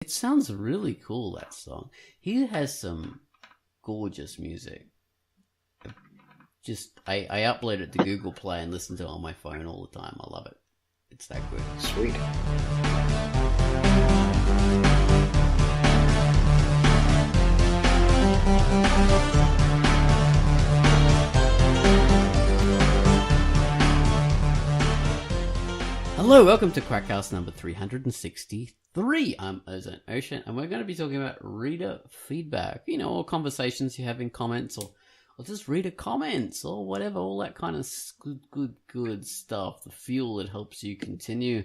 It sounds really cool, that song. He has some gorgeous music. I upload it to Google Play and listen to it on my phone all the time. I love it. It's that good. Sweet. Hello, welcome to Quackcast number 363. I'm Ozone Ocean, and we're going to be talking about reader feedback. You know, or conversations you have in comments, or just reader comments, or whatever, all that kind of good stuff. The fuel that helps you continue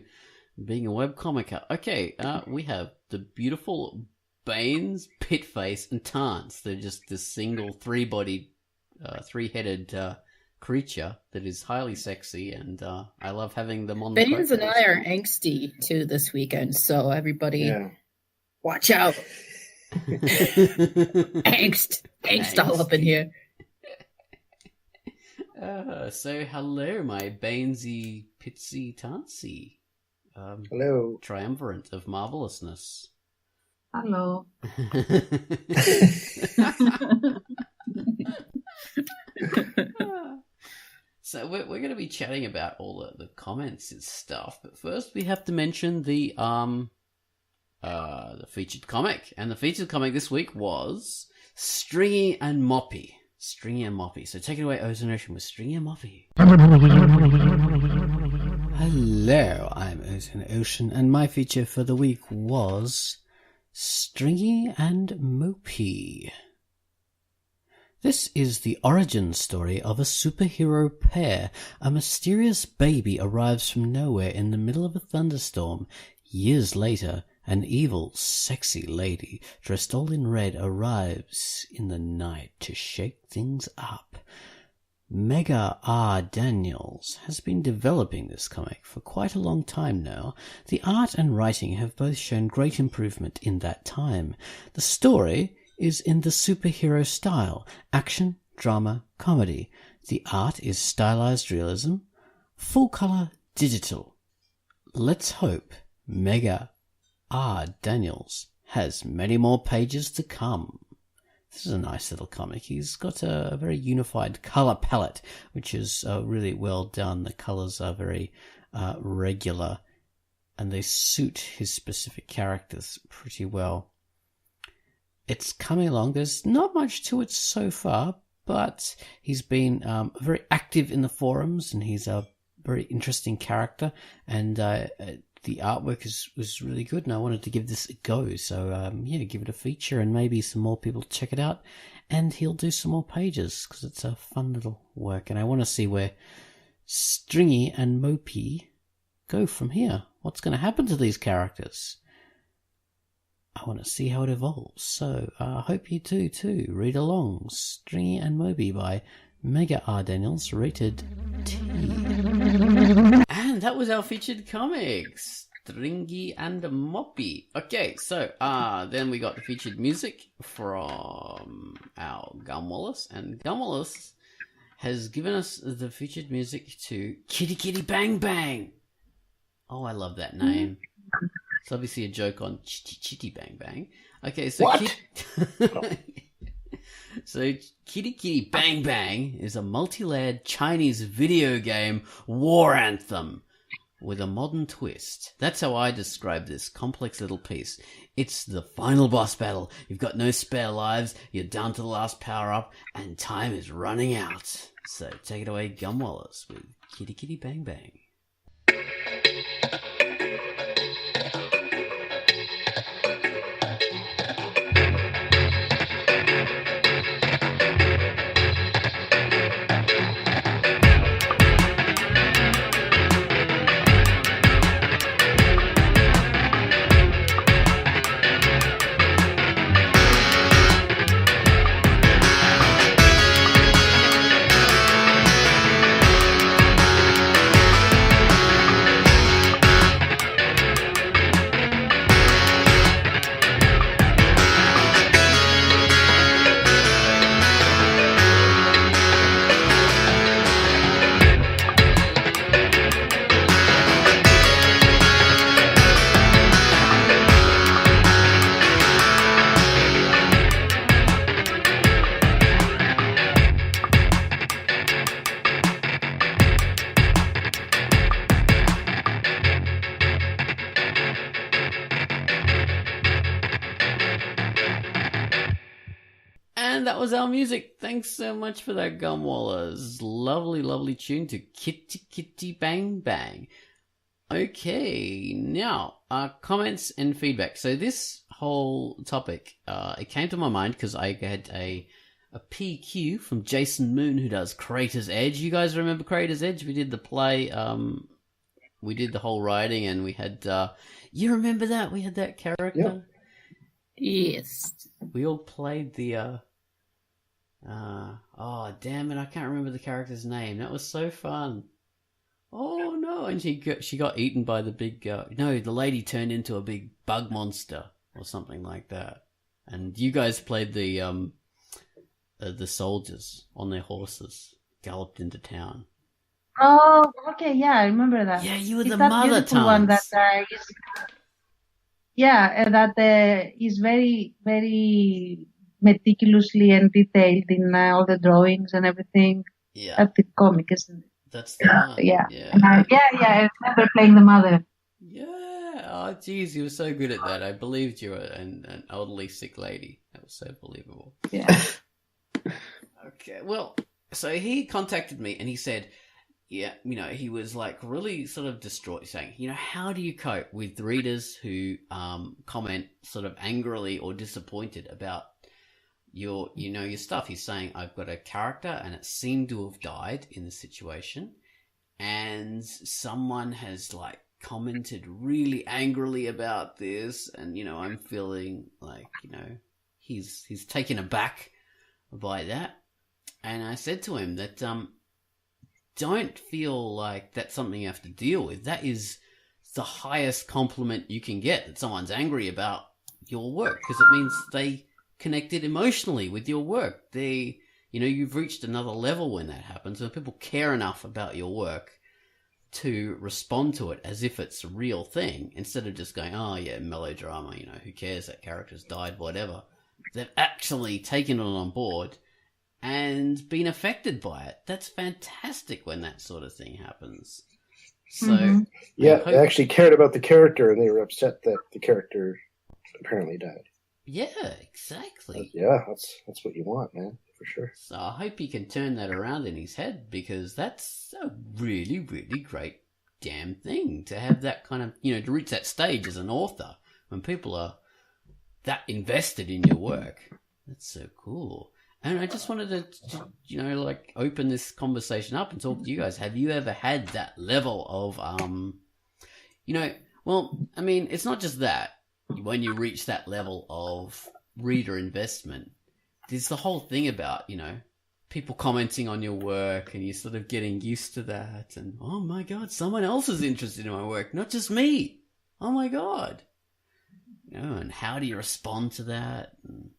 being a webcomicer. Okay, we have the beautiful Baines, Pitface, and Tance. They're just this single three-bodied, three-headed creature that is highly sexy, and I love having them on the Baines and I are angsty too this weekend, so everybody watch out. Angst all up in here. So hello, my Bainesy, Pitsy, Tansy. Hello. Triumvirate of marvelousness. Hello. So we're going to be chatting about all the comments and stuff, but first we have to mention the featured comic, and the featured comic this week was Stringy and Moppy. Stringy and Moppy. So take it away, Ozone Ocean, with Stringy and Moppy. Hello, I'm Ozone Ocean, and my feature for the week was Stringy and Moppy. This is the origin story of a superhero pair. A mysterious baby arrives from nowhere in the middle of a thunderstorm. Years later, an evil, sexy lady dressed all in red arrives in the night to shake things up. Mega R. Daniels has been developing this comic for quite a long time now. The art and writing have both shown great improvement in that time. The story is in the superhero style, action, drama, comedy. The art is stylized realism, full-color digital. Let's hope Mega R. Daniels has many more pages to come. This is a nice little comic. He's got a very unified color palette, which is really well done. The colors are very regular, and they suit his specific characters pretty well. It's coming along. There's not much to it so far, but he's been very active in the forums, and he's a very interesting character, and the artwork was really good, and I wanted to give this a go. So, give it a feature, and maybe some more people check it out, and he'll do some more pages, because it's a fun little work, and I want to see where Stringy and Moppy go from here. What's going to happen to these characters? I want to see how it evolves, so I hope you do too. Read along. Stringy and Moppy by Mega R. Daniels, rated T. And that was our featured comics, Stringy and Moppy. Okay, so then we got the featured music from our Gum Wallace, and Gum Wallace has given us the featured music to Kitty Kitty Bang Bang. Oh, I love that name. It's obviously a joke on Chitty Bang Bang. Okay, so so Kitty Kitty Bang Bang is a multi-layered Chinese video game war anthem with a modern twist. That's how I describe this complex little piece. It's the final boss battle. You've got no spare lives, you're down to the last power-up, and time is running out. So take it away, Gum Wallace, with Kitty Kitty Bang Bang. And that was our music. Thanks so much for that, Gumwallers. Lovely, lovely tune to Kitty Kitty Bang Bang. Okay, now, comments and feedback. So this whole topic, it came to my mind because I had a PQ from Jason Moon, who does Creator's Edge. You guys remember Creator's Edge? We did the play, we did the whole writing, and we had, you remember that? We had that character? Yeah. Yes. We all played the, oh, damn it, I can't remember the character's name. That was so fun. Oh, no, and she got eaten by the big, no, the lady turned into a big bug monster or something like that. And you guys played the soldiers on their horses, galloped into town. Oh, okay, yeah, I remember that. Yeah, you were It's the that mother beautiful tongues. one that is very, very meticulously and detailed in all the drawings and everything. Yeah, That's the comic, isn't it? that's the one. Yeah. Yeah. I remember playing the mother. Yeah. Oh, geez, you were so good at that. I believed you were an elderly sick lady. That was so believable. Yeah. Okay, well, so he contacted me and he said, yeah, you know, he was like really sort of distraught, saying, you know, how do you cope with readers who comment sort of angrily or disappointed about your stuff? He's saying, I've got a character and it seemed to have died in the situation, and someone has like commented really angrily about this, and you know, I'm feeling like, you know, he's taken aback by that. And I said to him that don't feel like that's something you have to deal with. That is the highest compliment you can get, that someone's angry about your work, because it means they connected emotionally with your work. You know, you've reached another level when that happens, and people care enough about your work to respond to it as if it's a real thing, instead of just going, oh yeah, melodrama, you know, who cares, that character's died, whatever. They've actually taken it on board and been affected by it. That's fantastic when that sort of thing happens. So yeah, they actually cared about the character, and they were upset that the character apparently died. Yeah, exactly. That's what you want, man, for sure. So I hope he can turn that around in his head, because that's a really, really great damn thing to have that kind of, you know, to reach that stage as an author when people are that invested in your work. That's so cool. And I just wanted to, you know, like open this conversation up and talk to you guys. Have you ever had that level of, you know, well, I mean, it's not just that. When you reach that level of reader investment, there's the whole thing about, you know, people commenting on your work, and you're sort of getting used to that. And, oh my God, someone else is interested in my work, not just me. Oh my God. You know, and how do you respond to that? And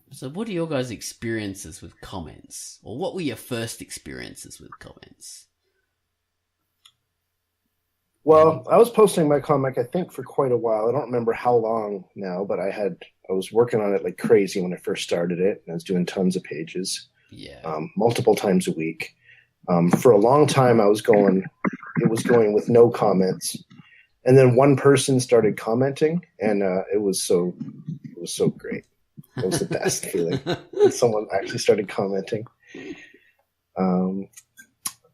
so what are your guys' experiences with comments? Or what were your first experiences with comments? Well, I was posting my comic, I think, for quite a while. I don't remember how long now, but I was working on it like crazy when I first started it. And I was doing tons of pages, multiple times a week. For a long time, it was going with no comments. And then one person started commenting, and it was so great. It was the best feeling when someone actually started commenting.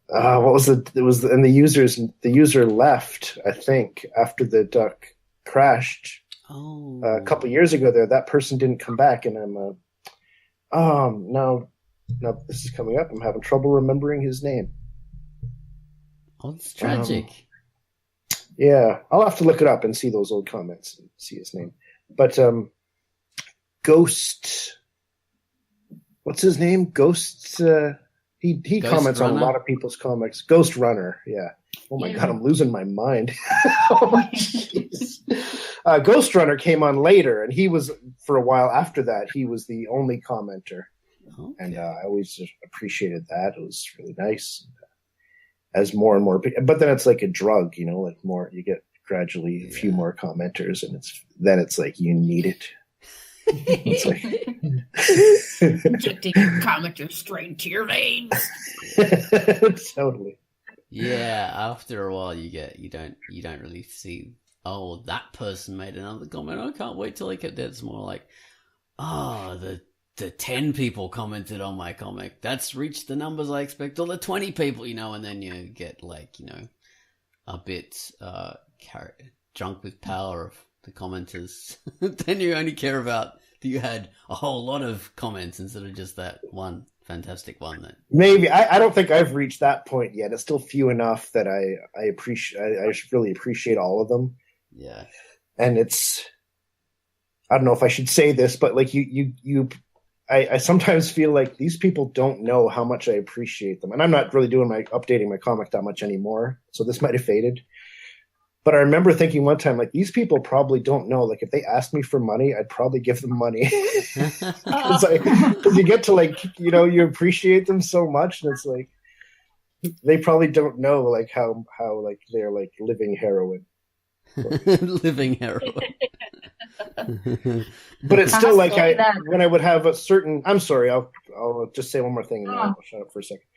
What was it? It was, and the user left, I think, after the duck crashed. Oh. A couple years ago there, that person didn't come back, and I'm now this is coming up. I'm having trouble remembering his name. Oh, it's tragic. Yeah, I'll have to look it up and see those old comments and see his name. But Ghost, what's his name? Ghost. He Ghost comments Runner? on a lot of people's comics. Ghost Runner, yeah. Oh my God, I'm losing my mind. Oh, jeez. Ghost Runner came on later, and he was, for a while after that, he was the only commenter. Okay. And I always appreciated that. It was really nice. As more and more, but then it's like a drug, you know, like more, you get gradually a few more commenters, and it's like you need it. It's like injecting your commenter straight into your veins. Totally. Yeah, after a while you don't really see, oh, that person made another comment, I can't wait till I get there. It's more like, oh, the the 10 people commented on my comic. That's reached the numbers I expect. Or the 20 people, and then you get a bit drunk with power of the commenters. Then you only care about that you had a whole lot of comments instead of just that one fantastic one. That maybe I don't think I've reached that point yet. It's still few enough that I appreciate. I really appreciate all of them. Yeah, and I don't know if I should say this, but I sometimes feel like these people don't know how much I appreciate them, and I'm not really updating my comic that much anymore, so this might have faded. But I remember thinking one time, these people probably don't know. If they asked me for money, I'd probably give them money. Because you get to you appreciate them so much, and it's they probably don't know how they're living heroin. Living heroin. But it's still when I would have a certain. I'm sorry. I'll just say one more thing, and then I'll shut up for a second.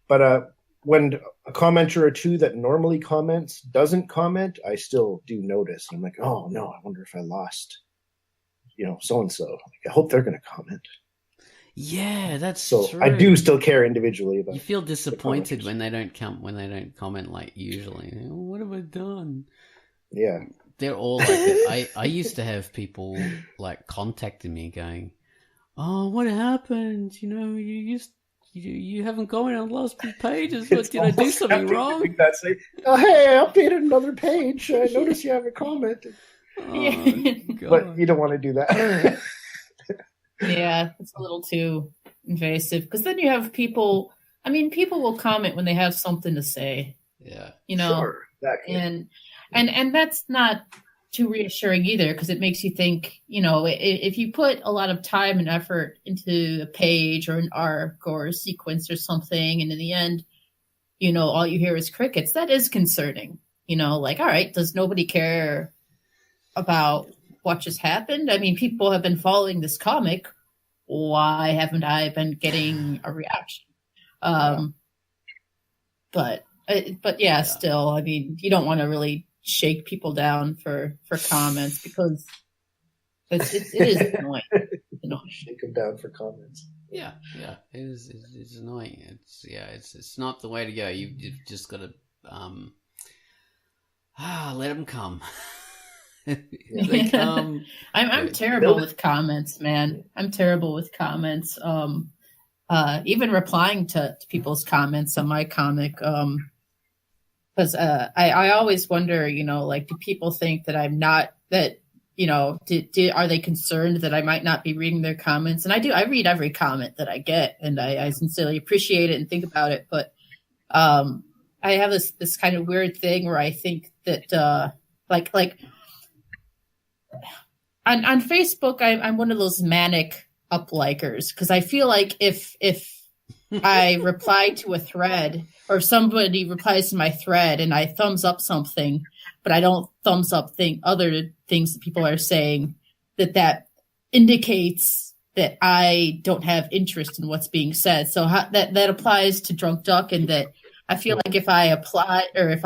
But when a commenter or two that normally comments doesn't comment, I still do notice. I'm like, oh no, I wonder if I lost, so and so. I hope they're going to comment. Yeah, that's so true. I do still care individually about. You feel disappointed when they don't comment like usually. Oh, what have I done? Yeah, they're all like that. I used to have people contacting me going, "Oh, what happened? You haven't commented on the last few pages. What, did I do something wrong?" Oh, hey, I updated another page. I noticed you haven't commented. Oh, but you don't want to do that. Yeah, it's a little too invasive because then you have people. I mean, people will comment when they have something to say. Yeah, Sure, exactly. And that's not too reassuring either because it makes you think, if you put a lot of time and effort into a page or an arc or a sequence or something, and in the end, all you hear is crickets, that is concerning. All right, does nobody care about what just happened? I mean, people have been following this comic. Why haven't I been getting a reaction? But yeah, still, I mean, you don't want to really shake people down for comments because it is annoying. Shake them down for comments. Yeah, it is. It's annoying. It's not the way to go. You've just got to let them come. They come. I'm terrible with comments, man. I'm terrible with comments. Even replying to people's comments on my comic. Because I always wonder, do people think that I'm not that? Are they concerned that I might not be reading their comments? And I do. I read every comment that I get, and I sincerely appreciate it and think about it. But I have this kind of weird thing where I think that on Facebook, I'm one of those manic up-likers because I feel like if I reply to a thread or somebody replies to my thread and I thumbs up something, but I don't thumbs up other things that people are saying, that indicates that I don't have interest in what's being said. So that applies to Drunk Duck, and that I feel like if I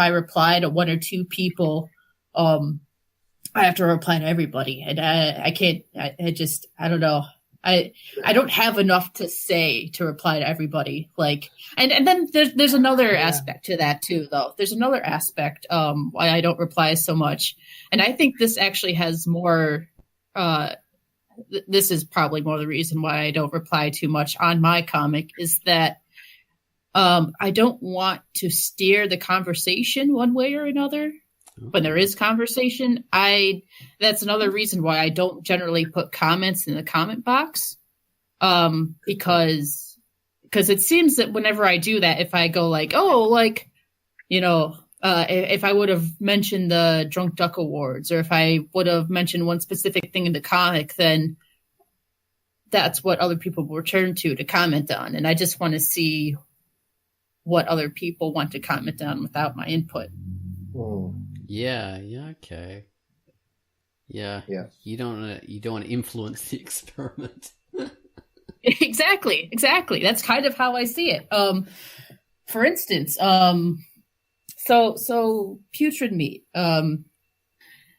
reply to one or two people, I have to reply to everybody, and I can't. I don't know. I don't have enough to say to reply to everybody. And then there's another aspect to that too, though. There's another aspect why I don't reply so much, and I think this actually has more. This is probably more the reason why I don't reply too much on my comic is that I don't want to steer the conversation one way or another. When there is conversation, that's another reason why I don't generally put comments in the comment box. Because it seems that whenever I do that, if I go if I would have mentioned the Drunk Duck Awards, or if I would have mentioned one specific thing in the comic, then that's what other people will return to comment on. And I just want to see what other people want to comment on without my input. Yeah, okay. Yeah. You don't want to influence the experiment. Exactly. That's kind of how I see it. For instance, so Putrid Meat, and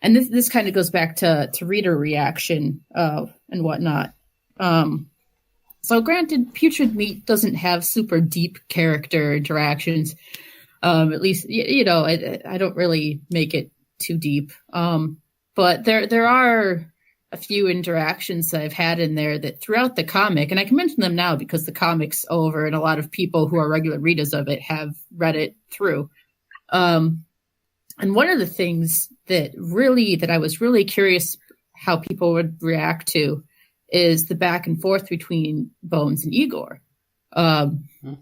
this kind of goes back to reader reaction and whatnot. So granted, Putrid Meat doesn't have super deep character interactions. At least, I don't really make it too deep. But there are a few interactions that I've had in there that throughout the comic, and I can mention them now because the comic's over and a lot of people who are regular readers of it have read it through. And one of the things that I was really curious how people would react to is the back and forth between Bones and Igor.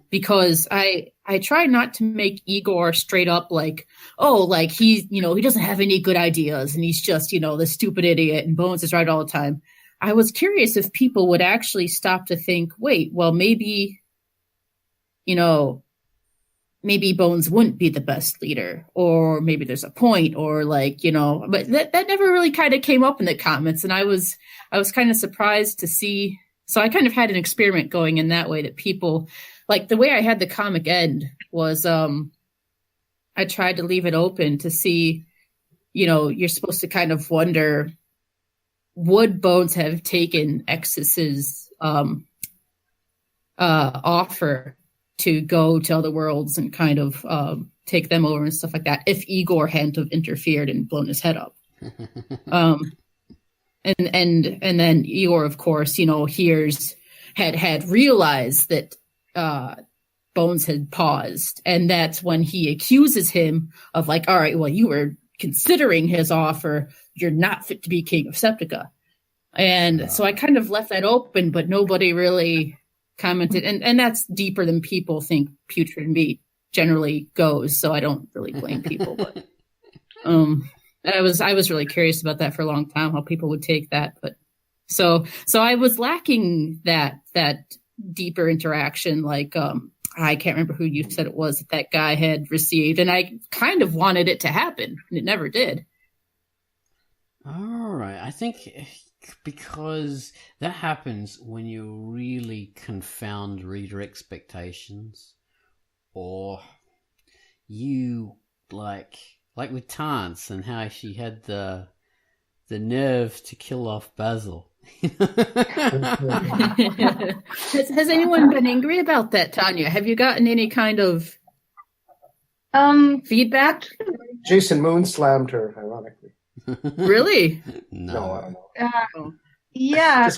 Because I try not to make Igor straight up like, oh, like he doesn't have any good ideas and he's just, the stupid idiot and Bones is right all the time. I was curious if people would actually stop to think, wait, well, maybe Bones wouldn't be the best leader, or maybe there's a point, or but that never really kind of came up in the comments. And I was kind of surprised to see. So I kind of had an experiment going in that way, that people, like the way I had the comic end was, I tried to leave it open to see, you're supposed to kind of wonder, would Bones have taken Exus's offer to go to other worlds and kind of take them over and stuff like that if Igor hadn't have interfered and blown his head up. And then Igor, of course, had realized that Bones had paused, and that's when he accuses him of like, all right, well, you were considering his offer, you're not fit to be king of Septica. And so I kind of left that open, but nobody really commented, and that's deeper than people think Putrid Meat generally goes, so I don't really blame people. But I was really curious about that for a long time, how people would take that. But so I was lacking that deeper interaction, like I can't remember who you said it was that guy had received, and I kind of wanted it to happen, and it never did. All right, I think because that happens when you really confound reader expectations, or you like with Tance and how she had the nerve to kill off Basil. Has anyone been angry about that, Tanya? Have you gotten any kind of feedback? Jason Moon slammed her, ironically. Really? No, I don't know. Yeah.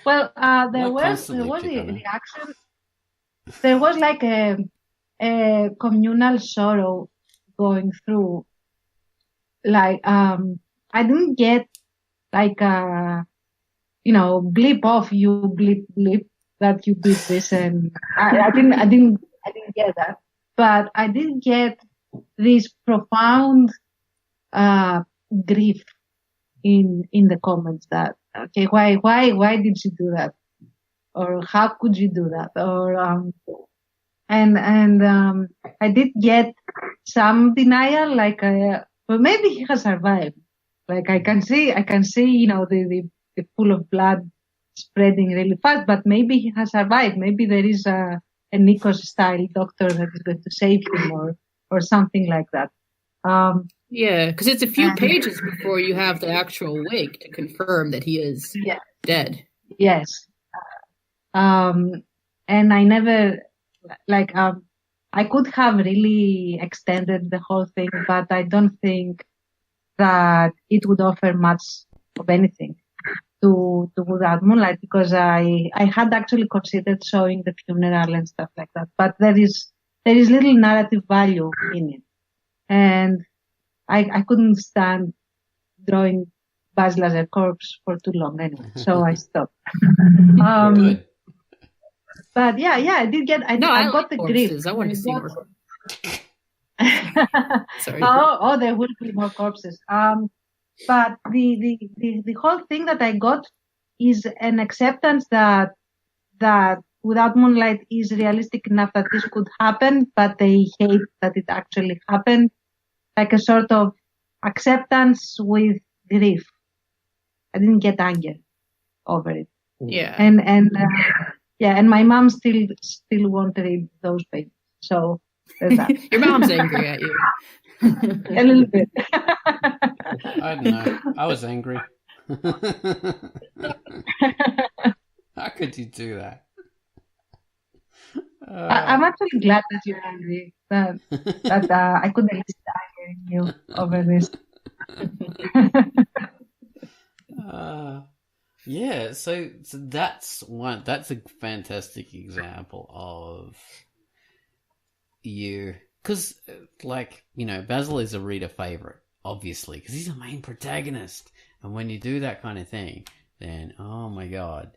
Well, there Not was constantly a reaction. There was like a communal sorrow going through. Like, I didn't get like blip off, you blip that you did this, and I didn't get that. But I did get this profound grief in the comments that, okay, why did you do that, or how could you do that, or and I did get some denial, like well, maybe he has survived. Like I can see the pool of blood spreading really fast, but maybe he has survived. Maybe there is a Nikos style doctor that is going to save him, or something like that. Yeah, because it's a few pages before you have the actual wake to confirm that he is dead. Yes. And I never, I could have really extended the whole thing, but I don't think that it would offer much of anything to Without Moonlight, because I had actually considered showing the funeral and stuff like that, but there is little narrative value in it. And I couldn't stand drawing Basil as a corpse for too long anyway, so I stopped. Good. But yeah, I did get. I got the corpses. grief. I want to see more. Sorry. Oh, there will be more corpses. But the whole thing that I got is an acceptance that Without Moonlight is realistic enough that this could happen, but they hate that it actually happened. Like a sort of acceptance with grief. I didn't get anger over it. Yeah. And my mom still won't read those pages. So there's that. Your mom's angry at you. A little bit. I don't know. I was angry. How could you do that? I'm actually glad that you're angry. That I couldn't resist angering you over this. Yeah, so that's one. That's a fantastic example of you, because Basil is a reader favorite, obviously, because he's the main protagonist, and when you do that kind of thing, then oh my god.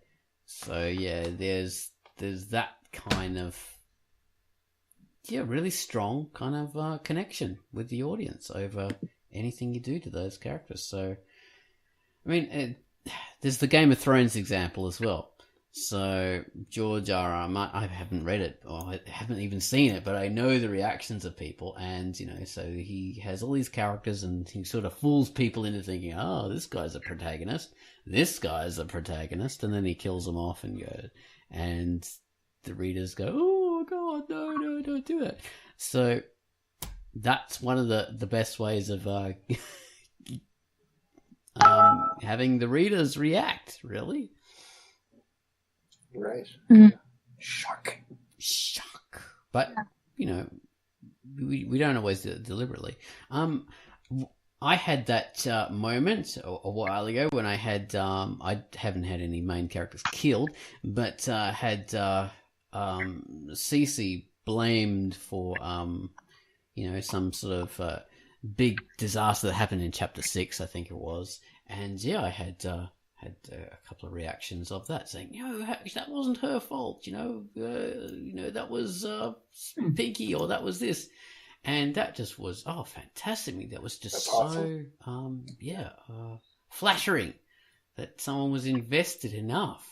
So yeah, there's that kind of really strong kind of connection with the audience over anything you do to those characters. So I mean, there's the Game of Thrones example as well. So George R.R. Martin, I haven't read it or I haven't even seen it, but I know the reactions of people, and so he has all these characters, and he sort of fools people into thinking, oh, this guy's a protagonist, this guy's a protagonist, and then he kills them off and goes, and the readers go, oh god, no, don't do it. So that's one of the best ways of having the readers react, really. Right. Mm. Shock. But, we don't always do it deliberately. I had that moment a while ago when I had, I haven't had any main characters killed, but had Cece blamed for, some sort of big disaster that happened in chapter 6, I think it was. And yeah, I had a couple of reactions of that, saying, that wasn't her fault, that was Pinky, or that was this. And that just was, fantastic. That was just so, flattering that someone was invested enough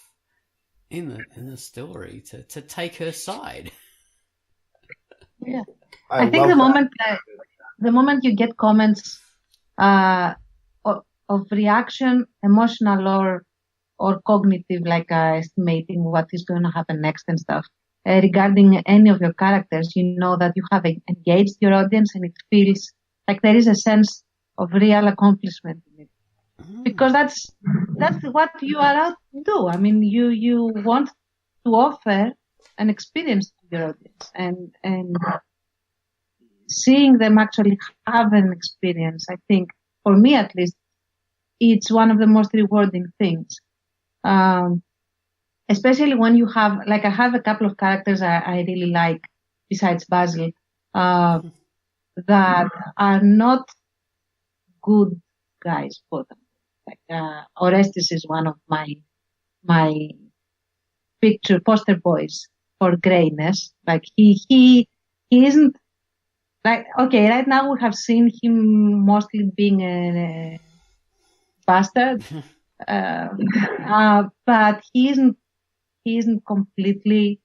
in the story to take her side. Yeah. I think the moment you get comments of reaction, emotional or cognitive, like estimating what is going to happen next and stuff, regarding any of your characters, you know that you have engaged your audience, and it feels like there is a sense of real accomplishment in it. Because that's what you are out to do. I mean, you want to offer an experience to your audience, and seeing them actually have an experience, I think, for me at least, it's one of the most rewarding things. Especially when you have, I have a couple of characters I really like, besides Basil, that are not good guys, quote unquote. Orestes is one of my poster boys for grayness. He isn't, right now we have seen him mostly being a bastard, but he isn't completely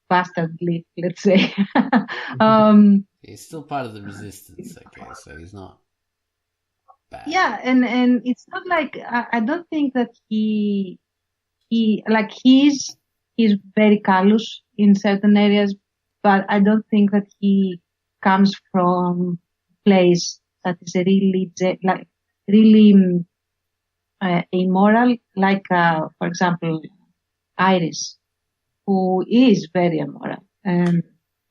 bastardly, let's say. He's still part of the resistance, okay, so he's not bad. Yeah, and it's not like, I don't think that he's very callous in certain areas, but I don't think that he comes from a place that is really immoral, for example, Iris, who is very immoral, and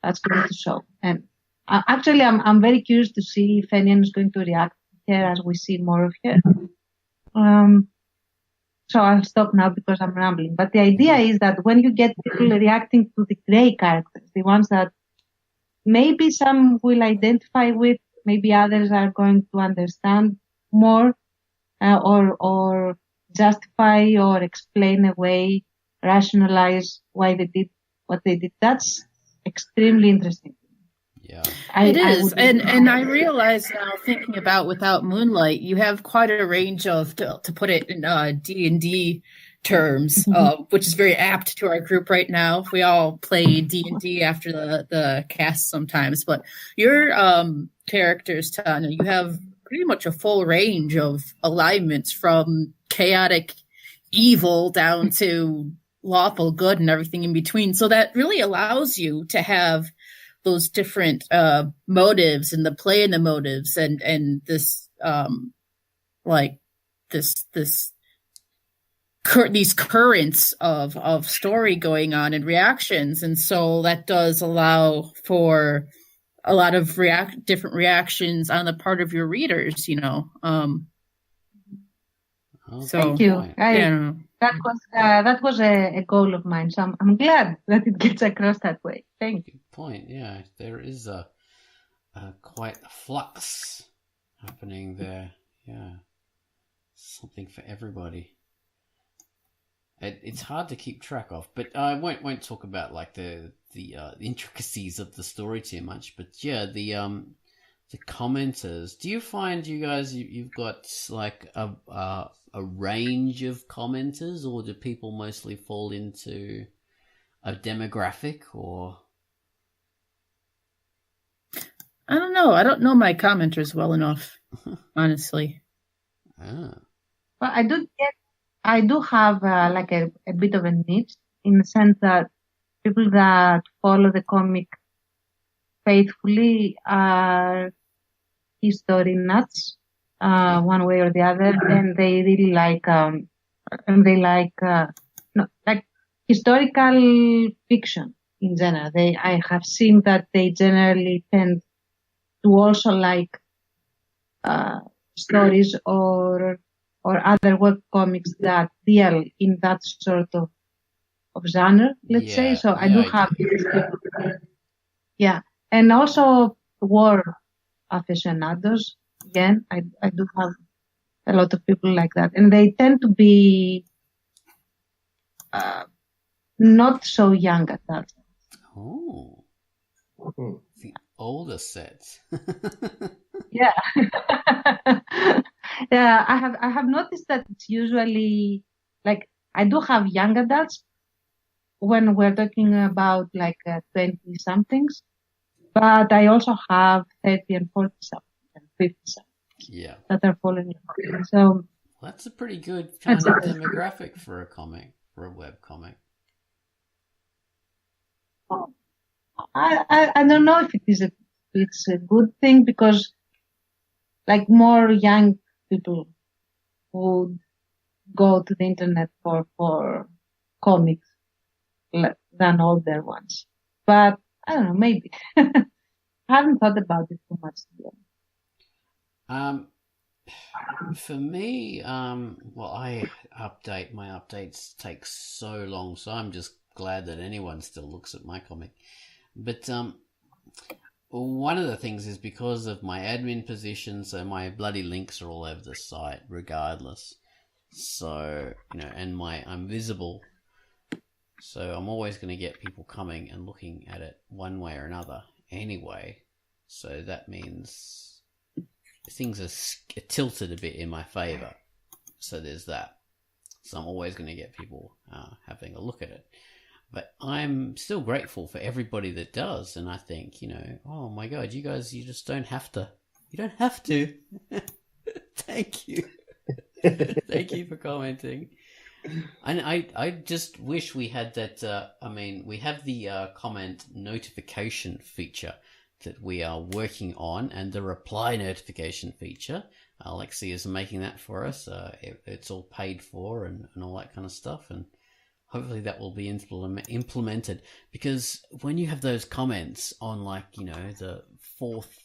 that's going to show. And actually, I'm very curious to see if anyone is going to react to her as we see more of her. So I'll stop now because I'm rambling. But the idea is that when you get people reacting to the grey characters, the ones that maybe some will identify with, maybe others are going to understand more, or justify or explain away, rationalize why they did what they did. That's extremely interesting. Yeah, it is. And I realize now, thinking about Without Moonlight, you have quite a range of, to put it in D&D terms, which is very apt to our group right now. We all play D&D after the cast sometimes, but your characters, Tanya, you have pretty much a full range of alignments, from chaotic evil down to lawful good and everything in between. So that really allows you to have those different motives, and the play in the motives, and this this these currents of story going on and reactions, and so that does allow for a lot of different reactions on the part of your readers, you know. Thank you. That was a goal of mine, so I'm glad that it gets across that way. Thank you. Good point. Yeah, there is a quite a flux happening there. Yeah, something for everybody. It's hard to keep track of, but I won't talk about like the intricacies of the story too much. But yeah, the commenters. Do you find you guys you've got like a range of commenters, or do people mostly fall into a demographic? Or I don't know. I don't know my commenters well enough, honestly. Ah. Well, I do have like a bit of a niche in the sense that people that follow the comic faithfully are history nuts, one way or the other, and they really like like historical fiction in general. I have seen that they generally tend to also like stories or other web comics that deal in that sort of genre, let's say. So I do have and also war aficionados. Again, I do have a lot of people like that, and they tend to be not so young at that. Oh, the older sets. Yeah. Yeah, I have noticed that it's usually like I do have young adults when we're talking about like 20 somethings, but I also have 30 and 40 somethings and 50 somethings that are following. So that's a pretty good kind of demographic for a comic, for a web comic. I don't know if it's a good thing, because like more young people would go to the internet for comics than older ones. But I don't know, maybe. I haven't thought about it too much yet. For me, my updates take so long, so I'm just glad that anyone still looks at my comic. But one of the things is because of my admin position, so my bloody links are all over the site regardless. So, and I'm visible. So I'm always going to get people coming and looking at it one way or another anyway. So that means things are tilted a bit in my favor. So there's that. So I'm always going to get people having a look at it. But I'm still grateful for everybody that does. And I think, oh my God, you guys, you just don't have to. You don't have to. Thank you. Thank you for commenting. And I just wish we had that. We have the comment notification feature that we are working on, and the reply notification feature. Alexi is making that for us. It's all paid for and all that kind of stuff. And hopefully that will be implemented, because when you have those comments on the 4th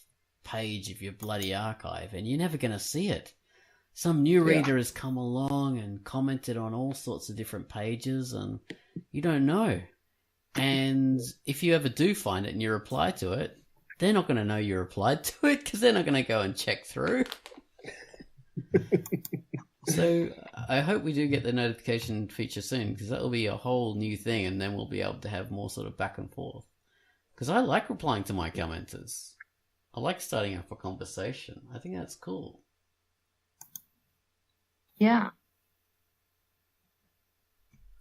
page of your bloody archive, and you're never going to see it. Some new reader has come along and commented on all sorts of different pages, and you don't know. And if you ever do find it and you reply to it, they're not going to know you replied to it, because they're not going to go and check through. So I hope we do get the notification feature soon, because that will be a whole new thing, and then we'll be able to have more sort of back and forth. Because I like replying to my commenters. I like starting up a conversation. I think that's cool. Yeah.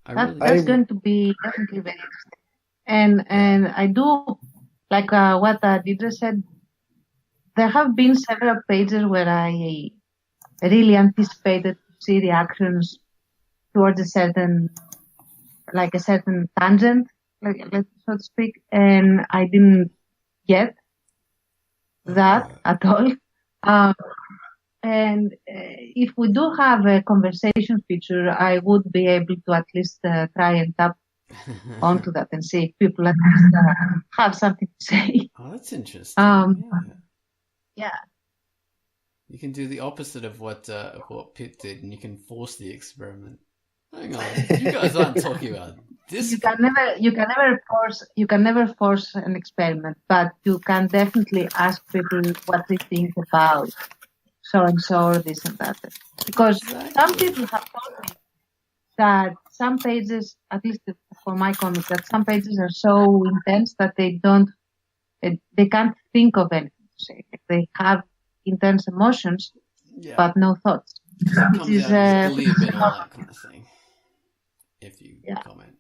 That's going to be definitely very interesting. And I do, like what Deidre said, there have been several pages where I really anticipated to see reactions towards a certain tangent, so to speak, and I didn't get that at all. And if we do have a conversation feature, I would be able to at least try and tap onto that and see if people at least have something to say. Oh, that's interesting. Yeah. You can do the opposite of what Pitt did, and you can force the experiment. Hang on, you guys aren't talking about this. You can never force an experiment, but you can definitely ask people what they think about so and so or this and that. Because some people have told me that some pages, at least for my comics, that some pages are so intense that they can't think of anything to say. Like they have intense emotions, but no thoughts. Which is believe it, all that kind of thing. If you comment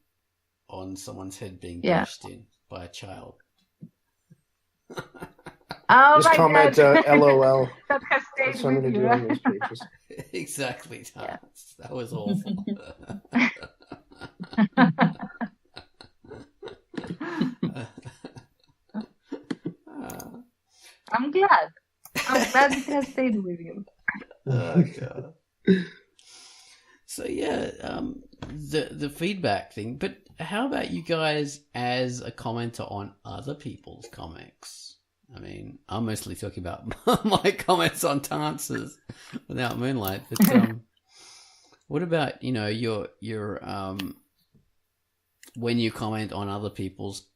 on someone's head being bashed in by a child. Oh just my comment God. LOL. That has stayed That's what I'm with going to you. do on those pages. Exactly, Tans. That was awful. I'm glad it has stayed with you. Oh, God. So the feedback thing. But how about you guys as a commenter on other people's comics? I mean, I'm mostly talking about my comments on Dances Without Moonlight. But what about your when you comment on other people's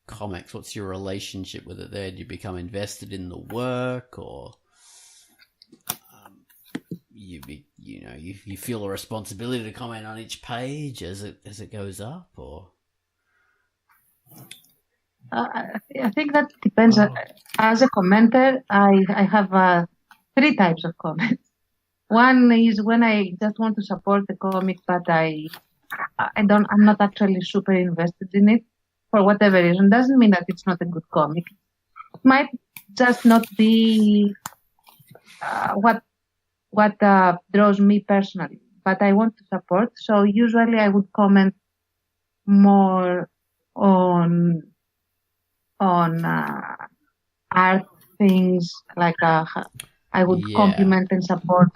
comics? What's your relationship with it? There, do you become invested in the work, or you feel a responsibility to comment on each page as it goes up, or? I think that depends. As a commenter, I have 3 types of comments. One is when I just want to support the comic, but I'm not actually super invested in it for whatever reason. Doesn't mean that it's not a good comic. It might just not be what draws me personally, but I want to support. So usually I would comment more on art things, like I would compliment and support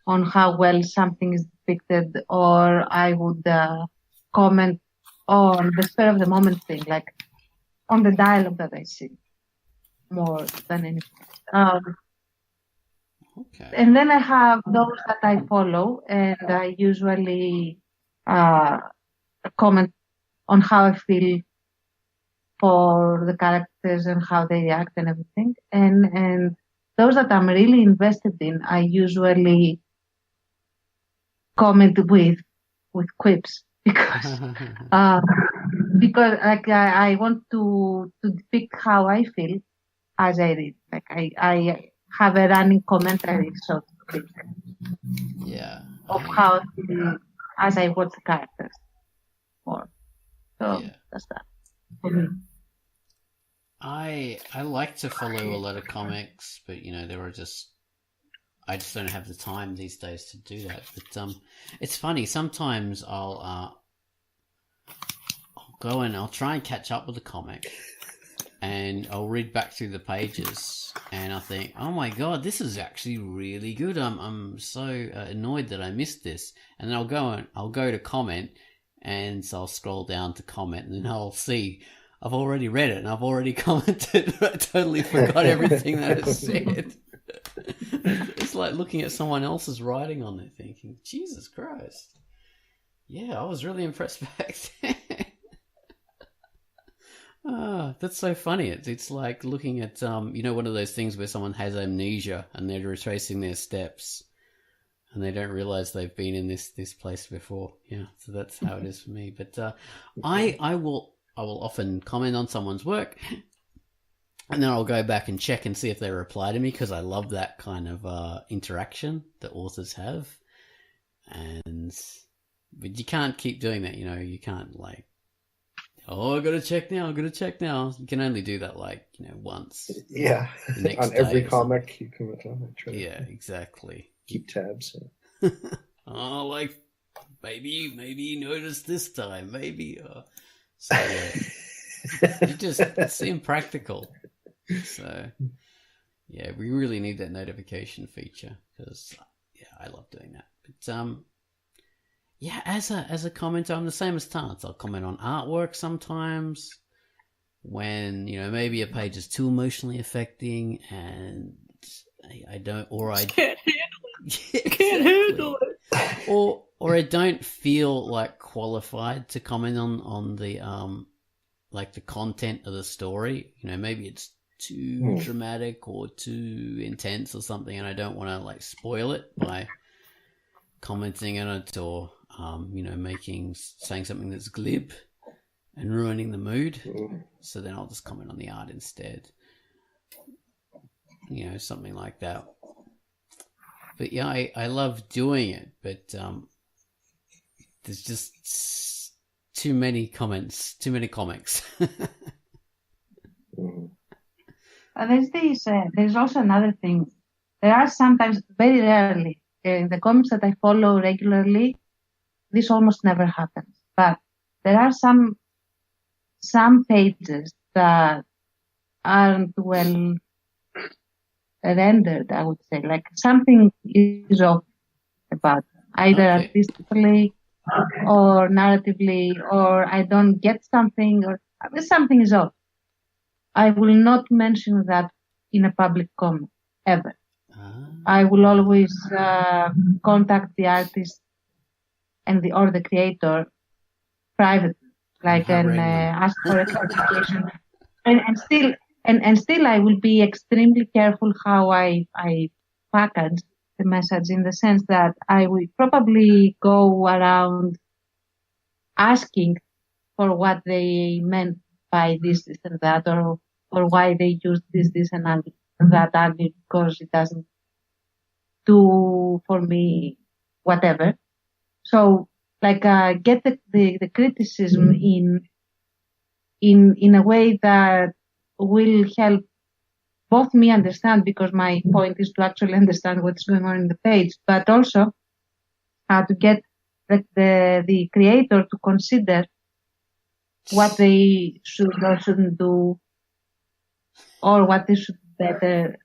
on how well something is depicted, or I would comment on the spur of the moment thing, like on the dialogue that I see more than anything. Okay. And then I have those that I follow, and I usually comment on how I feel for the characters and how they react and everything. And those that I'm really invested in, I usually comment with quips because like I want to depict how I feel as I read. Like I have a running commentary, so to speak, of how I feel as I watch the characters more. So that's that for me. I like to follow a lot of comics, but I just don't have the time these days to do that. But it's funny. Sometimes I'll go and I'll try and catch up with the comic, and I'll read back through the pages, and I think, oh my God, this is actually really good. I'm so annoyed that I missed this, and then I'll go to comment, and so I'll scroll down to comment, and then I'll see I've already read it and I've already commented. I totally forgot everything that it said. It's like looking at someone else's writing on there, thinking, Jesus Christ. Yeah, I was really impressed back then. That's so funny. It's like looking at one of those things where someone has amnesia and they're retracing their steps and they don't realize they've been in this place before. Yeah, so that's how it is for me. But I will often comment on someone's work, and then I'll go back and check and see if they reply to me, because I love that kind of interaction that authors have. But you can't keep doing that, you can't I gotta check now. You can only do that once. Yeah, on every comic you comment on. Yeah, exactly. Keep tabs. Maybe you noticed this time. Maybe. So yeah, it's impractical. So Yeah, we really need that notification feature because, yeah, I love doing that. But yeah, as a commenter, I'm the same as Tance. I'll comment on artwork sometimes when, you know, maybe a page is too emotionally affecting and I don't, or I can't handle it. Yeah, Can't handle it. Or I don't feel like qualified to comment on the like the content of the story. You know, maybe it's too dramatic or too intense or something, and I don't want to like spoil it by commenting on it or you know, saying something that's glib and ruining the mood. So then I'll just comment on the art instead. You know, something like that. But yeah, I love doing it, but there's just too many comments, too many comics. There's also another thing. There are sometimes, very rarely, the comics that I follow regularly, this almost never happens. But there are some pages that aren't well rendered, I would say. Like something is off about either artistically or narratively, or I don't get something, or something is off. I will not mention that in a public comment, ever. I will always contact the artist or the creator privately, and ask for a clarification. And still, I will be extremely careful how I package the message, in the sense that I will probably go around asking for what they meant by this and that, or why they used this and that angle, because it doesn't do for me whatever. So, get the criticism in a way that will help both me understand, because my point is to actually understand what's going on in the page, but also to get the creator to consider what they should or shouldn't do, or what they should do better,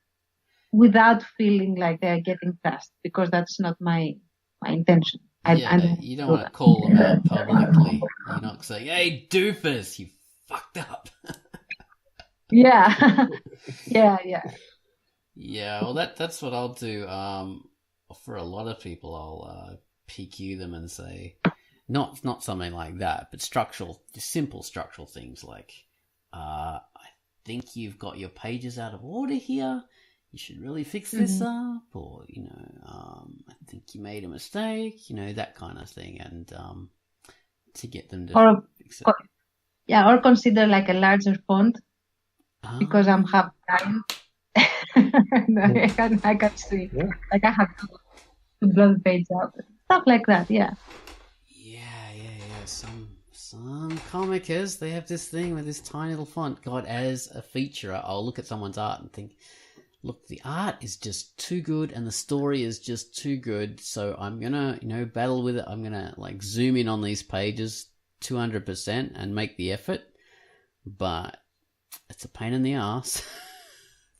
without feeling like they're getting trashed, because that's not my intention. You don't want to call them out publicly. You're not saying, "Hey, doofus, you fucked up." Yeah. Yeah. Yeah, well, that's what I'll do. For a lot of people, I'll PQ them and say, not something like that, but just simple structural things like, I think you've got your pages out of order here. You should really fix this up, or I think you made a mistake. That kind of thing, and to get them to fix it. Or consider like a larger font, because I'm half blind. I can see. Yeah. Like I have to blow the page out. Stuff like that, yeah. Yeah. Some comicers, they have this thing with this tiny little font. God, as a feature, I'll look at someone's art and think, look, the art is just too good and the story is just too good, so I'm gonna, battle with it. I'm gonna zoom in on these pages 200% and make the effort. But it's a pain in the ass.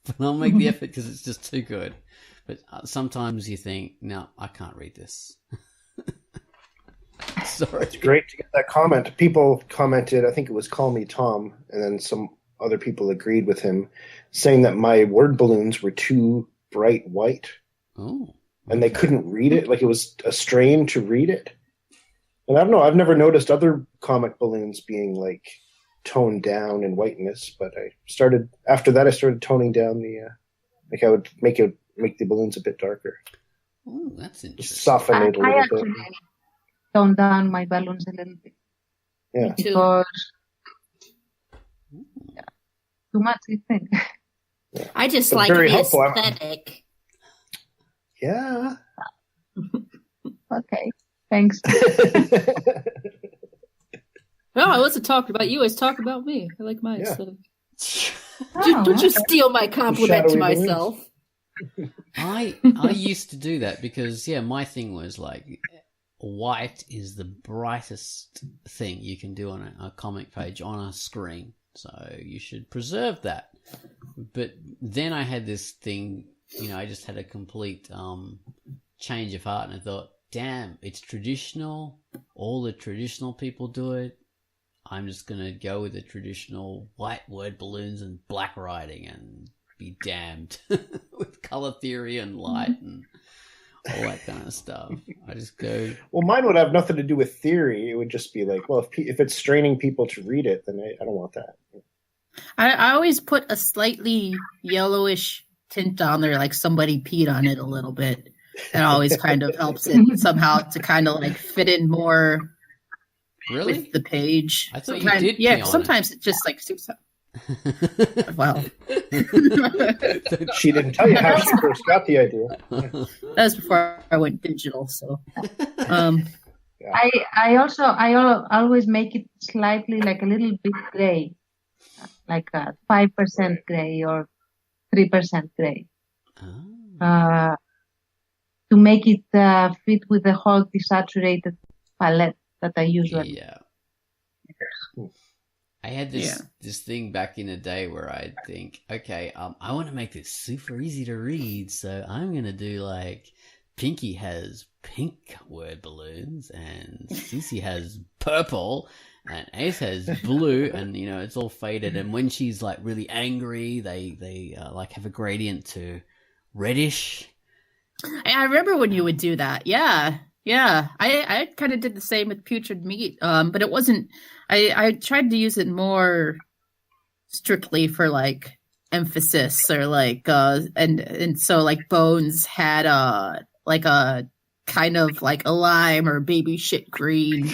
But I'll make the effort because it's just too good. But sometimes you think, no, I can't read this. Sorry. It's great to get that comment. People commented, I think it was Call Me Tom, and then some other people agreed with him, saying that my word balloons were too bright white. Oh. Okay. And they couldn't read it. Like, it was a strain to read it. And I don't know, I've never noticed other comic balloons being toned down in whiteness, but after that I started toning down I would make the balloons a bit darker. Oh, that's interesting. Just soften it a little bit. Tone down my balloons a little bit. Yeah. Because too much, I think. Yeah. I just like the aesthetic. Yeah. Okay. Thanks. No, I wasn't talking about you. I was talking about me. I like my aesthetic. Don't you steal my compliment to myself. I used to do that because, my thing was white is the brightest thing you can do on a comic page on a screen. So you should preserve that. But then I had this thing, I just had a complete change of heart, and I thought, damn, it's traditional. All the traditional people do it. I'm just going to go with the traditional white word balloons and black writing and be damned with color theory and light and all that kind of stuff. I just go... Well, mine would have nothing to do with theory. It would just be like, well, if it's straining people to read it, then I don't want that. I always put a slightly yellowish tint on there, like somebody peed on it a little bit. It always kind of helps it somehow to kind of like fit in more with the page. I thought sometimes, you did. Yeah, sometimes it just like suits up. Wow. She didn't tell you how she first got the idea. That was before I went digital, so. I always make it slightly like a little bit gray, like 5% gray or 3% gray. To make it fit with the whole desaturated palette that I usually. Yeah. I had this thing back in the day where I'd think, okay, I want to make this super easy to read, so I'm going to do like Pinky has pink word balloons and Cece has purple and Ace has blue, and it's all faded, and when she's like really angry, they like have a gradient to reddish. I remember when you would do that. Yeah. I kind of did the same with Putrid Meat, but it wasn't. I tried to use it more strictly for like emphasis or like and so like Bones had like a kind of like a lime or baby shit green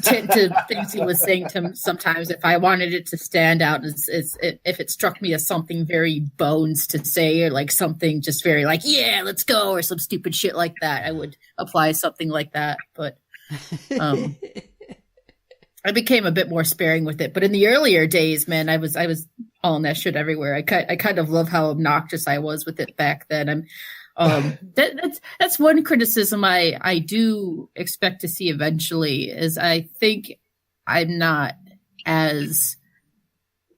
tint to things he was saying to him sometimes if I wanted it to stand out, if it struck me as something very Bones to say, or like something just very like, yeah, let's go, or some stupid shit like that, I would apply something like that. But I became a bit more sparing with it. But in the earlier days, man, I was hauling that shit everywhere. I kind of love how obnoxious I was with it back then. That's one criticism I do expect to see eventually, is I think I'm not as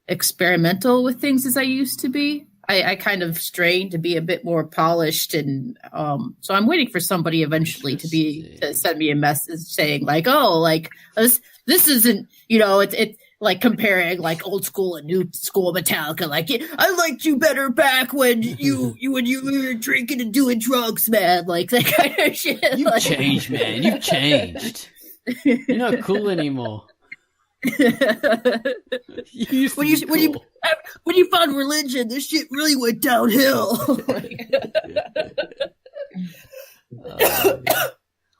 experimental with things as I used to be. I kind of strain to be a bit more polished, and so I'm waiting for somebody eventually to send me a message saying like, oh, like this isn't, it's like comparing like old school and new school Metallica. Like, I liked you better back when you were drinking and doing drugs, man. Like that kind of shit. You've changed, man. You've changed. You're not cool anymore. When you found religion, this shit really went downhill.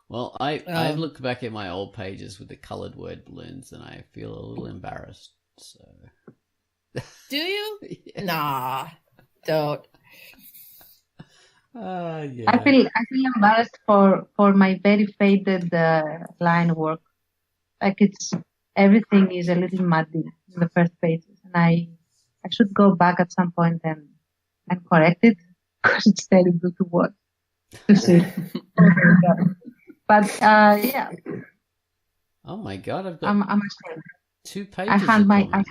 Well, I look back at my old pages with the colored word balloons, and I feel a little embarrassed. So, do you? Yeah. Nah, don't. Yeah. I feel embarrassed for my very faded line work. Like everything is a little muddy in the first pages, and I should go back at some point and correct it, because it's terrible to watch, to see. But yeah. Oh my god! I've got I'm ashamed. 2 pages. I had my head.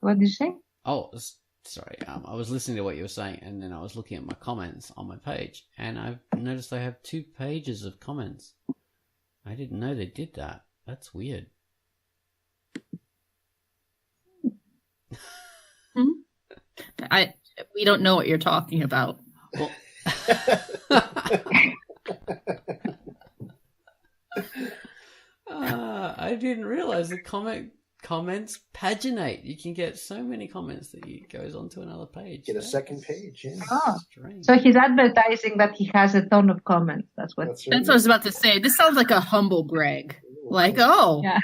What did you say? Oh, sorry. I was listening to what you were saying, and then I was looking at my comments on my page, and I've noticed I have 2 pages of comments. I didn't know they did that. That's weird. We don't know what you're talking about. Well, I didn't realize the comments paginate. You can get so many comments that it goes onto another page. Get a second page. Yeah. Oh, strange. So he's advertising that he has a ton of comments. That's what I was about to say. This sounds like a humble brag. Like, oh, yeah.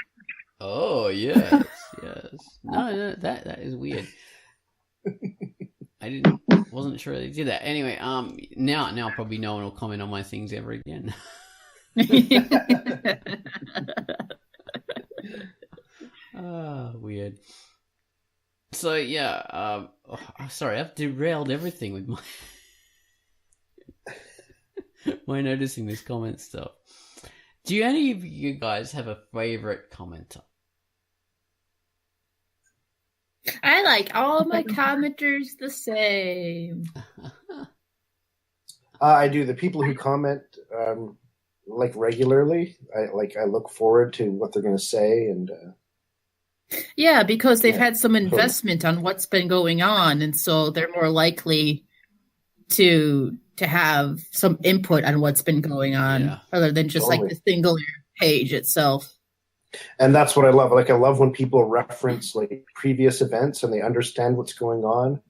Oh yes, yes. No, that is weird. I wasn't sure they did that. Anyway, now probably no one will comment on my things ever again. Weird. So yeah, sorry, I've derailed everything with my noticing this comment stuff. Do any of you guys have a favorite commenter? I like all my commenters the same. I do. The people who comment like regularly, I look forward to what they're going to say, and yeah, because they've had some investment on what's been going on, and so they're more likely to have some input on what's been going on, other than just like the single page itself. And that's what I love. Like, I love when people reference like previous events and they understand what's going on.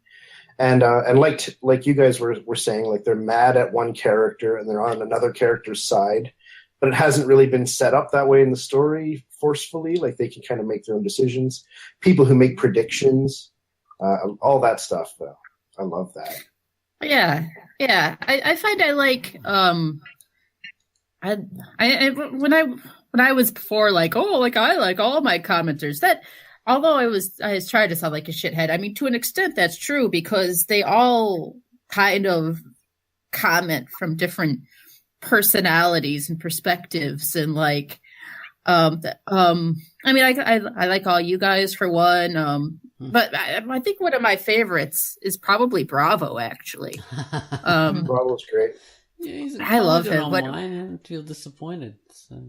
And like you guys were saying, like, they're mad at one character and they're on another character's side, but it hasn't really been set up that way in the story forcefully. Like, they can kind of make their own decisions. People who make predictions, all that stuff. I love that. Yeah. I find I like when I was before, like, I like all my commenters. That, although I was trying to sound like a shithead, I mean, to an extent that's true, because they all kind of comment from different personalities and perspectives, and like, I mean, I like all you guys for one, but I think one of my favorites is probably Bravo, actually. Bravo's great. Yeah, I love him, but I don't feel disappointed. So.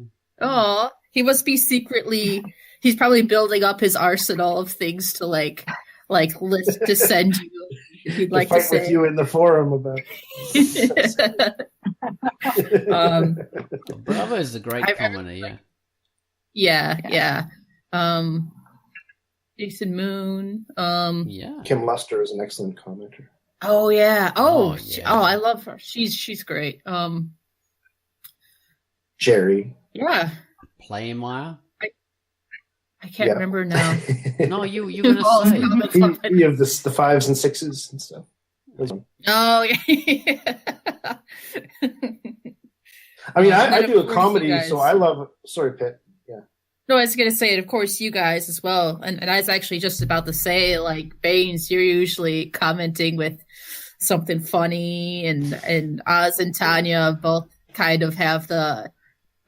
Oh, he must be secretly. He's probably building up his arsenal of things to like list to send you. If you'd like fight to say with you in the forum about. Bravo is a great commenter. Yeah. Jason Moon. Kim Luster is an excellent commenter. Oh yeah. Oh, I love her. She's great. Jerry. Yeah. Playmire. I can't remember now. No, you gonna say you have the 5s and 6s and stuff. Oh yeah. I mean, I do a comedy, so I love. Sorry, Pitt. Yeah. No, I was gonna say, and of course, you guys as well. And I was actually just about to say, like, Baines, you're usually commenting with something funny, and Oz and Tanya both kind of have the.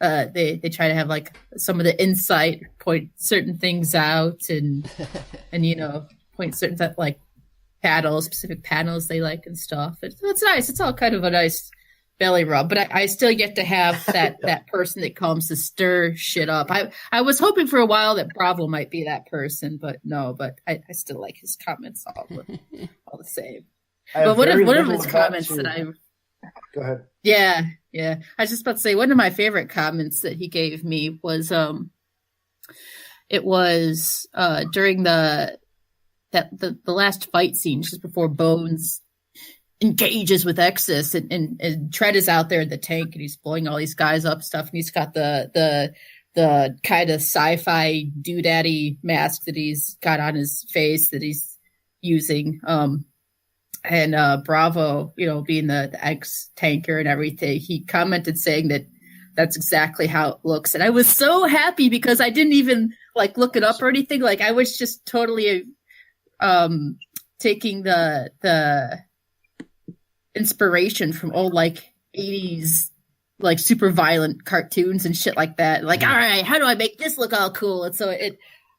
They try to have like some of the insight, point certain things out, and point certain like specific panels they like and stuff. It's nice. It's all kind of a nice belly rub. But I still get to have that person that comes to stir shit up. I was hoping for a while that Bravo might be that person, but no. But I still like his comments all the same. But one of his comments that I. Go ahead. Yeah. I was just about to say, one of my favorite comments that he gave me was it was during the last fight scene, just before Bones engages with Exus, and Tread is out there in the tank, and he's blowing all these guys up stuff, and he's got the kind of sci-fi doodaddy mask that he's got on his face that he's using. And Bravo, being the ex-tanker and everything, he commented saying that that's exactly how it looks. And I was so happy because I didn't even like look it up or anything. Like, I was just totally taking the inspiration from old like 80s like super violent cartoons and shit like that. Like, all right, how do I make this look all cool? And so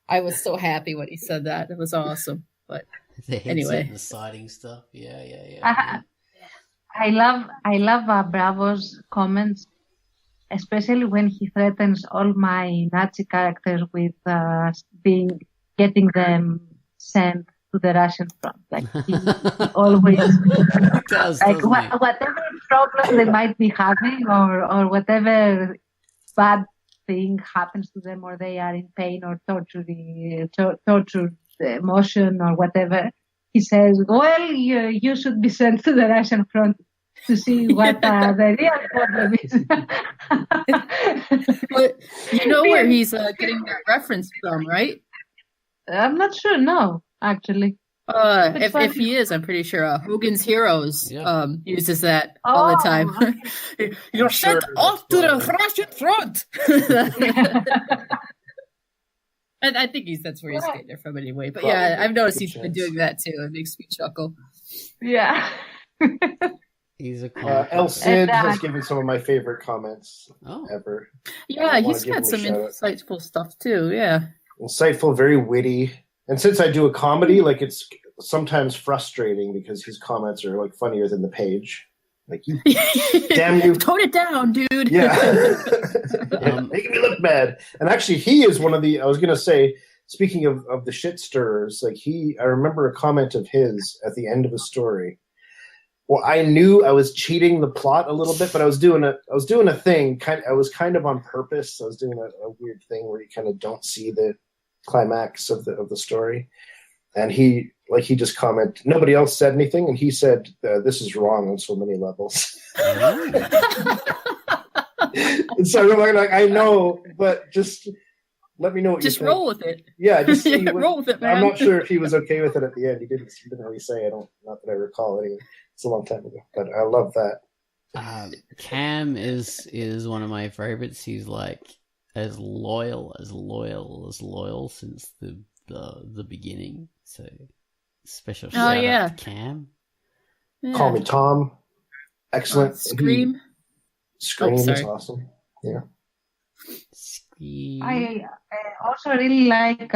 I was so happy when he said that. It was awesome. But anyway, the siding stuff. Yeah. I love Bravo's comments, especially when he threatens all my Nazi characters with getting them sent to the Russian front. Like, he always whatever problem they might be having, or whatever bad thing happens to them, or they are in pain or tortured emotion or whatever, he says, well, you should be sent to the Russian front to see what the real problem is. But you know where he's getting that reference from, right? I'm not sure. No, actually. If he is, I'm pretty sure Hogan's Heroes uses that all the time. You're sent off to the Russian front. And I think that's where he's getting it from anyway. But yeah, I've noticed he's been doing that too. It makes me chuckle. Yeah. He's a El Cid has given some of my favorite comments ever. Yeah, he's got some insightful stuff too. Yeah. Insightful, very witty. And since I do a comedy, like it's sometimes frustrating because his comments are like funnier than the page. Like, you, damn you, tone it down, dude. Yeah, making me look bad. And actually, he is one of the. I was gonna say, speaking of the shit stirrers, like I remember a comment of his at the end of a story. Well, I knew I was cheating the plot a little bit, but I was doing a thing. I was kind of on purpose. I was doing a weird thing where you kind of don't see the climax of the story. And he just commented, nobody else said anything, and he said, this is wrong on so many levels. And so I'm like, I know, but just let me know what you think. Just roll with it. Yeah, just roll with it, man. I'm not sure if he was okay with it at the end. He didn't really say. Not that I recall anyway. It's a long time ago, but I love that. Cam is one of my favorites. He's like as loyal since the beginning. So special shout out to Cam. Yeah. Call me Tom. Excellent. Scream. Scream is awesome. Yeah. Scream. I also really like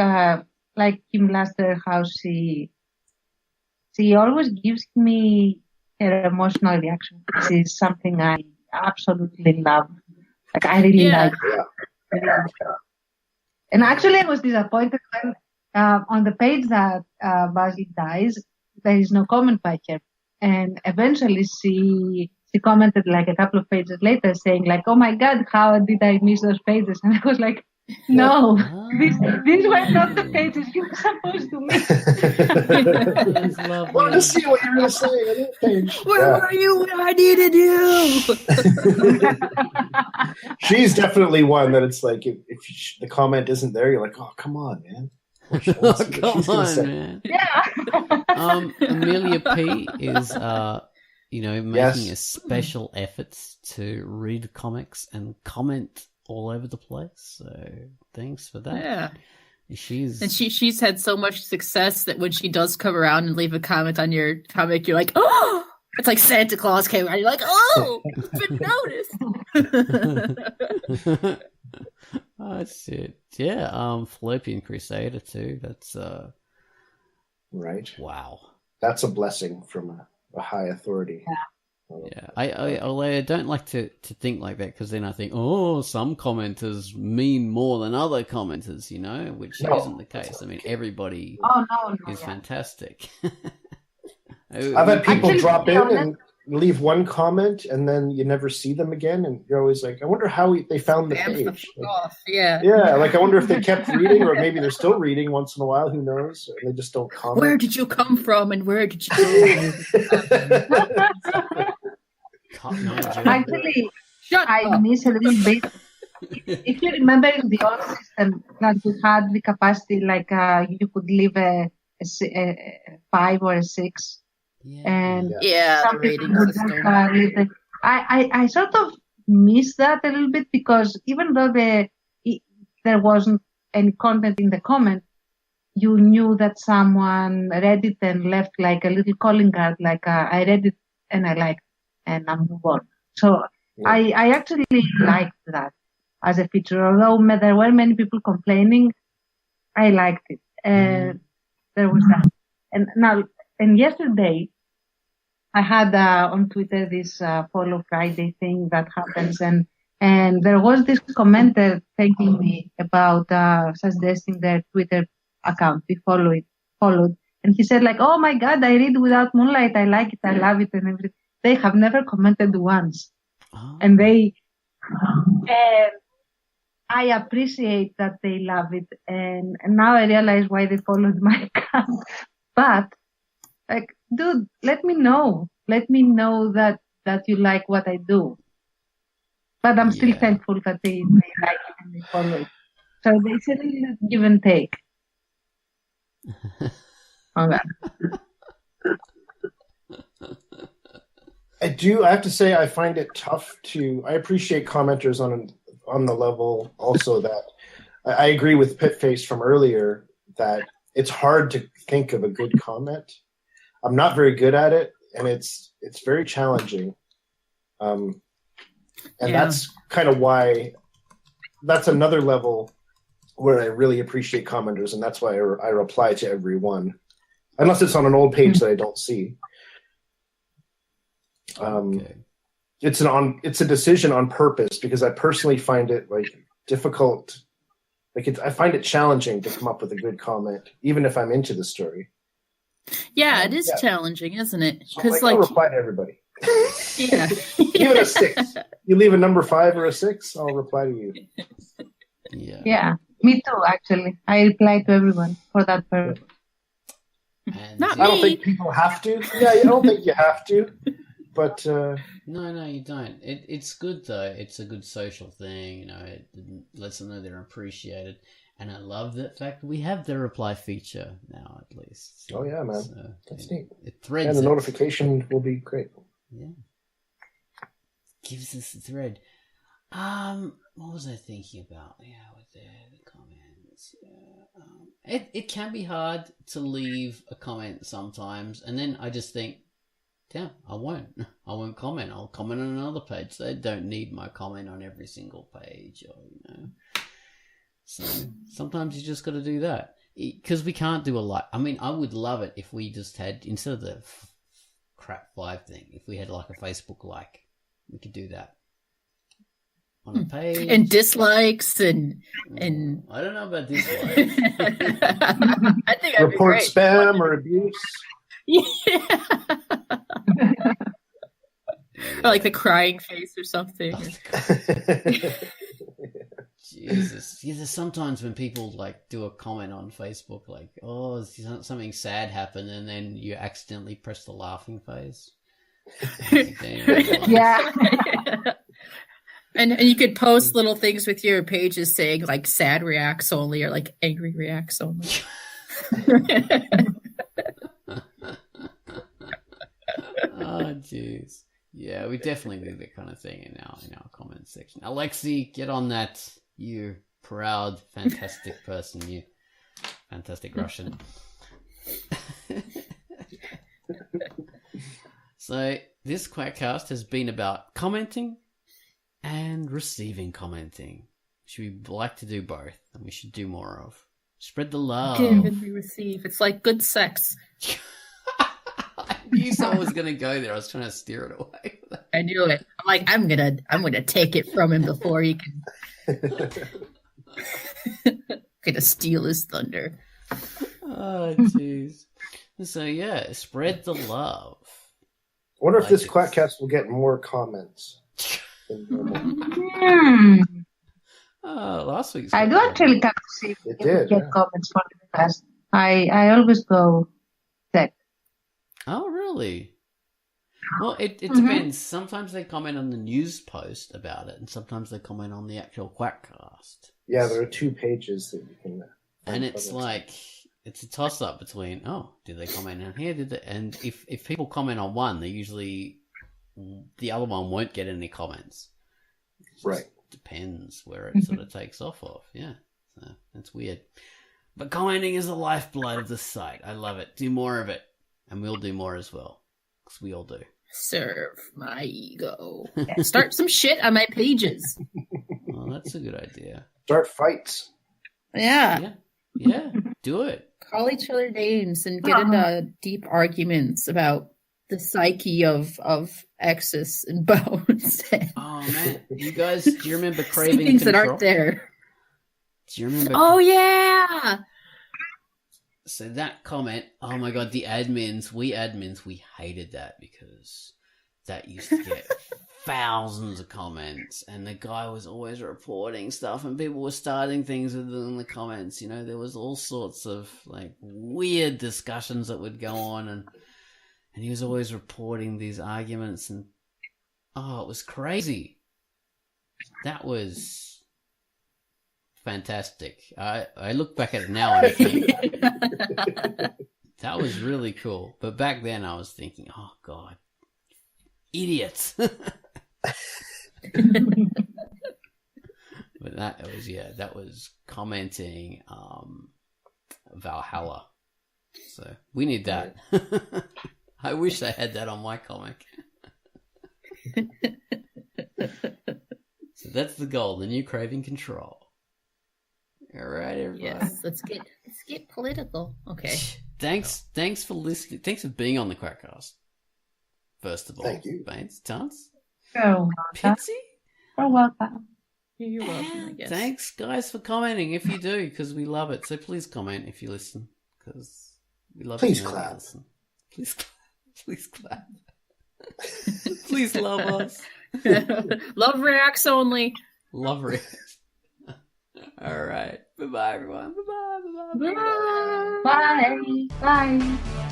Kim Laster, how she always gives me her emotional reaction, which is something I absolutely love. Like, I really like it. And actually, I was disappointed when on the page that Basil dies, there is no comment by her. And eventually she commented like a couple of pages later saying like, oh my God, how did I miss those pages? And I was like, no, these were not the pages you were supposed to miss. I wanted to see what you were going to say on that page. Where were you when I needed you? She's definitely one that it's like, if the comment isn't there, you're like, oh, come on, man. Come on, man. Yeah. Amelia P is, making a special efforts to read comics and comment all over the place. So thanks for that. Yeah. She's had so much success that when she does come around and leave a comment on your comic, you're like, oh, it's like Santa Claus came around. You're like, oh, it's been noticed. Oh shit. Yeah, Fallopian Crusader too. That's right. Wow. That's a blessing from a high authority. Yeah. I don't like to think like that, because then I think, oh, some commenters mean more than other commenters, which isn't the case. I mean, everybody is fantastic. I've had people drop in and leave one comment, and then you never see them again, and you're always like, I wonder how they found the page. Yeah, like I wonder if they kept reading, or maybe they're still reading once in a while. Who knows? Or they just don't comment. Where did you come from, and where did you go? Actually, I miss a little bit. If you remember in the old system that you had the capacity, like you could leave a 5 or a 6. And some people would just I sort of miss that a little bit, because even though there wasn't any content in the comment, you knew that someone read it and left like a little calling card, like I read it and I liked it, and I move on. So I actually liked that as a feature, although there were many people complaining. I liked it. There was that. And yesterday, I had on Twitter this Follow Friday thing that happens, and there was this commenter thanking me about suggesting their Twitter account be followed, and he said like, oh my God, I read Without Moonlight, I like it, I love it, and everything. They have never commented once, and I appreciate that they love it, and now I realize why they followed my account. But like, dude, let me know that you like what I do. But I'm still thankful that they like it and they follow it. So they should give and take on that. I have to say, I find it tough I appreciate commenters on the level also that I agree with Pitface from earlier that it's hard to think of a good comment. I'm not very good at it, and it's very challenging. That's kind of why that's another level where I really appreciate commenters, and that's why I reply to everyone, unless it's on an old page that I don't see. Okay. It's a decision on purpose, because I personally find it like difficult. I find it challenging to come up with a good comment, even if I'm into the story. Yeah, it is challenging, isn't it? Because I'll reply to everybody. Yeah. Even a 6. You leave a number 5 or a 6, I'll reply to you. Yeah. Yeah, me too, actually. I reply to everyone for that purpose. And Not I don't think people have to. Yeah, I don't think you have to. But No, you don't. It's good though. It's a good social thing. You know, it lets them know they're appreciated. And I love the fact we have the reply feature now, at least. So, oh yeah, man, that's neat. It threads. And the notification will be great. Yeah, gives us a thread. What was I thinking about? Yeah, with the comments. Yeah. It can be hard to leave a comment sometimes, and then I just think, damn, I won't comment. I'll comment on another page. They don't need my comment on every single page, or So sometimes you just got to do that, because we can't do a lot. I mean, I would love it if we just had, instead of the crap 5 thing, if we had like a Facebook like, we could do that on a page. And dislikes and I don't know about dislikes. I think that'd report be great. spam or abuse. Yeah. Or like the crying face or something. Jesus. Yeah, there's sometimes when people like do a comment on Facebook like, oh, something sad happened, and then you accidentally press the laughing face. Yeah. And you could post little things with your pages saying like sad reacts only or like angry reacts only. Oh, jeez. Yeah, we definitely do that kind of thing in our comment section. Alexi, get on that, you proud, fantastic person, you fantastic Russian. So, this Quackcast has been about commenting and receiving commenting. Should we like to do both, and we should do more of. Spread the love. Give and we receive. It's like good sex. I knew someone was gonna go there. I was trying to steer it away. I knew it. I'm like, I'm gonna take it from him before he can. Gonna steal his thunder. Oh, jeez. So yeah, spread the love. I wonder if this Quackcast will get more comments than normal. Last week's. I do actually come to see if It we did, get yeah. comments for the past. I always go check. Oh, really? Well, it depends. Sometimes they comment on the news post about it, and sometimes they comment on the actual Quackcast. Yeah, there are 2 pages that you can. And it's like, it's a toss up between, did they comment on here? And if people comment on one, they usually, the other one won't get any comments. Right. Depends where it sort of takes off of. Yeah. So that's weird. But commenting is the lifeblood of the site. I love it. Do more of it. And we'll do more as well. Because we all do. Serve my ego. Start some shit on my pages. Well, that's a good idea. Start fights. Yeah. Yeah. Do it. Call each other names and get into deep arguments about the psyche of Exus and Bones. Oh, man. You guys, do you remember Craving things Control? that aren't there. Do you remember? Oh, yeah. So that comment, oh my god, we admins, we hated that because that used to get thousands of comments, and the guy was always reporting stuff, and people were starting things in the comments. You know, there was all sorts of like weird discussions that would go on, and he was always reporting these arguments, and it was crazy. That was fantastic. I look back at it now and I think that was really cool. But back then I was thinking, oh god, idiots. But that was commenting Valhalla. So we need that. I wish I had that on my comic. So that's the goal, the new Craving Control. All right, everybody. Yes, let's get political. Okay. Thanks for listening. Thanks for being on the Quackcast. First of all, thank you. Baines, Tons, Pitsy? You're welcome. You're welcome, I guess. Thanks, guys, for commenting. If you do, because we love it. So please comment if you listen, because we love. Please clap. Listen. Please clap. Please clap. Please love us. Love reacts only. Love reacts. All right. Bye-bye, everyone. Bye-bye. Bye. Bye. Bye.